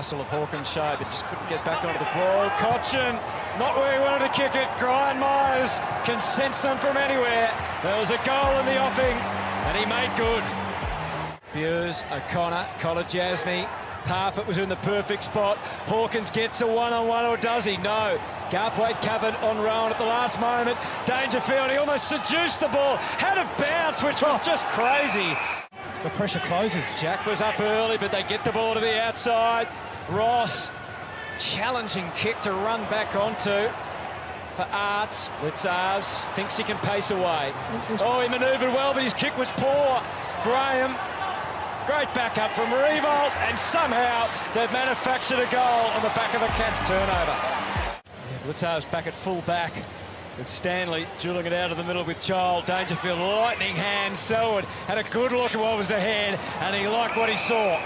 hustle of Hawkins showed, but just couldn't get back onto the ball. Cochin, not where he wanted to kick it. Brian Myers can sense them from anywhere. There was a goal in the offing, and he made good. Buse, O'Connor, Jasny. Parfitt was in the perfect spot. Hawkins gets a one-on-one, or does he? No. Garthwaite covered on Rowan at the last moment. Dangerfield, he almost seduced the ball. Had a bounce, which was just crazy. The pressure closes. Jack was up early, but they get the ball to the outside. Ross, challenging kick to run back onto for Arts. Blitzarves thinks he can pace away. Oh, he manoeuvred well, but his kick was poor. Graham, great backup from Revolt, and somehow they've manufactured a goal on the back of a Cats turnover. Blitzarves back at full back with Stanley drilling it out of the middle with Child. Dangerfield, lightning hand. Selwood had a good look at what was ahead, and he liked what he saw.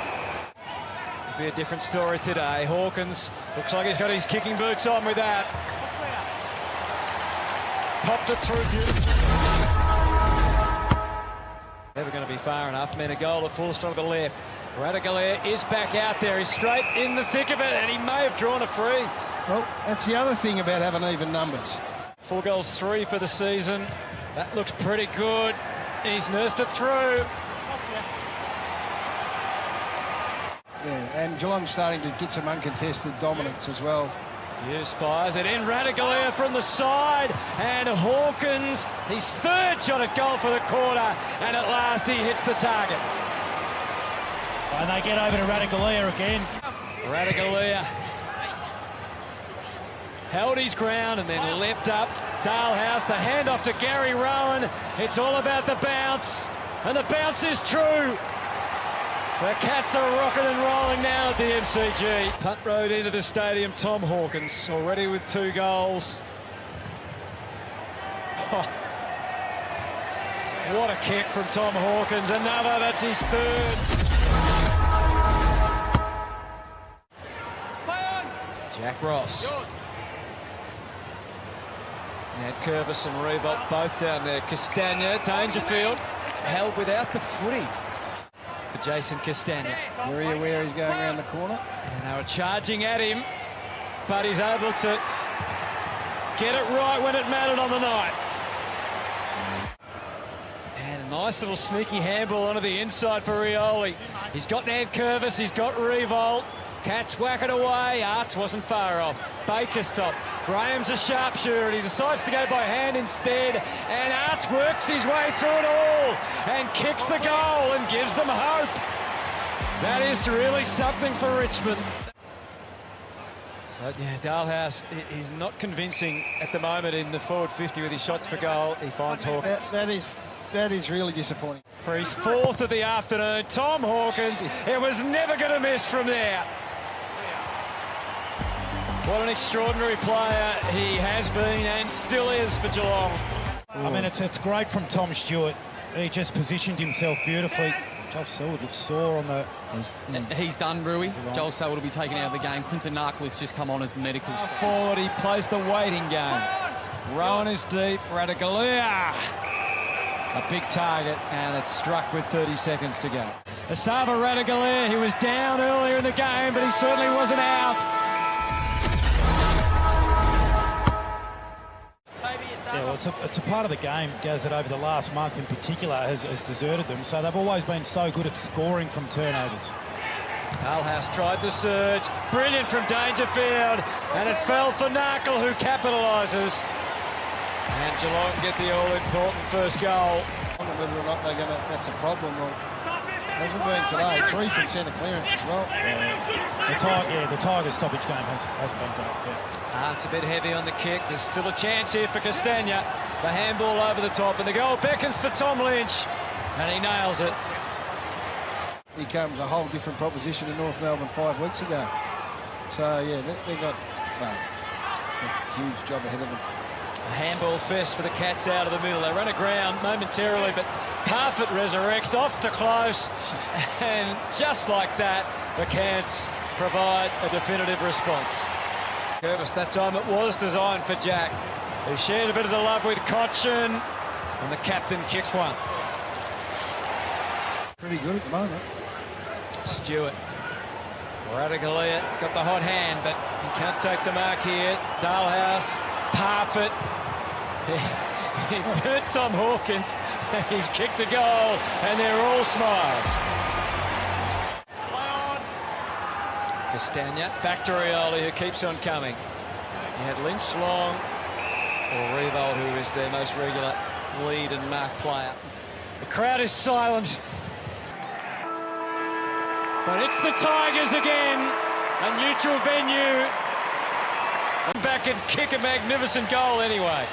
It'll be a different story today. Hawkins looks like he's got his kicking boots on with that. Popped it through beautifully. Never going to be far enough. Men a goal at full strong to the left. Radagalair is back out there. He's straight in the thick of it, and he may have drawn a free. Well, that's the other thing about having even numbers. 4 goals, 3 for the season. That looks pretty good. He's nursed it through. Yeah, and Geelong's starting to get some uncontested dominance as well. Hughes fires it in. Radagalair from the side, and Hawkins, his 3rd shot at goal for the quarter, and at last he hits the target. And they get over to Radagalair again. Radagalair held his ground and then leapt up. Dalehouse, the handoff to Gary Rowan. It's all about the bounce, and the bounce is true. The Cats are rocking and rolling now at the MCG. Punt road into the stadium. Tom Hawkins already with 2 goals. Oh, what a kick from Tom Hawkins. Another, that's his 3rd. Jack Ross. And Curvis and Revolt both down there. Castagna, Dangerfield, held without the footy for Jason Castagna. Very aware he's going around the corner. And they were charging at him, but he's able to get it right when it mattered on the night. And a nice little sneaky handball onto the inside for Rioli. He's got Curvis, he's got Revolt. Cats whack it away. Arts wasn't far off. Baker stopped. Graham's a sharpshooter, and he decides to go by hand instead. And Arts works his way through it all and kicks the goal and gives them hope. That is really something for Richmond. So, yeah, Dalehouse, he's not convincing at the moment in the forward 50 with his shots for goal. He finds Hawkins. That is really disappointing. For his 4th of the afternoon, Tom Hawkins, it was never going to miss from there. What an extraordinary player he has been and still is for Geelong. I mean, it's great from Tom Stewart. He just positioned himself beautifully. Joel Selwood looks sore on the... He's done, Rui. Joel Selwood will be taken out of the game. Quinton Narkle's just come on as the medical. Forward, he plays the waiting game. Rowan is deep. Radagalair. A big target, and it's struck with 30 seconds to go. Asava Radagalair, he was down earlier in the game, but he certainly wasn't out. Yeah, well, it's a part of the game, Gaz, that over the last month in particular has deserted them. So they've always been so good at scoring from turnovers. Dalehouse tried to surge. Brilliant from Dangerfield. And it fell for Narkle, who capitalises. And Geelong get the all-important first goal. I don't know whether or not they're going to... That's a problem. Well, hasn't been today. 3 from centre clearance as well. The Tigers' stoppage game hasn't been great. Yeah. It's a bit heavy on the kick. There's still a chance here for Castagna. The handball over the top, and the goal beckons for Tom Lynch, and he nails it. Becomes a whole different proposition in North Melbourne 5 weeks ago. So, yeah, they've got a huge job ahead of them. A handball fest for the Cats out of the middle. They run aground momentarily, but Parfitt resurrects off to close. And just like that, the Cats provide a definitive response. Curvis, that time it was designed for Jack, who shared a bit of the love with Cochin, and the captain kicks one. Pretty good at the moment. Stewart. Radically got the hot hand, but he can't take the mark here. Dalhouse, Parfitt. He burnt Tom Hawkins, and he's kicked a goal, and they're all smiles. Castagna, back to Rioli, who keeps on coming. He had Lynch, Long, or Revolt, who is their most regular lead and mark player. The crowd is silent. But it's the Tigers again, a neutral venue. Back and kick a magnificent goal anyway.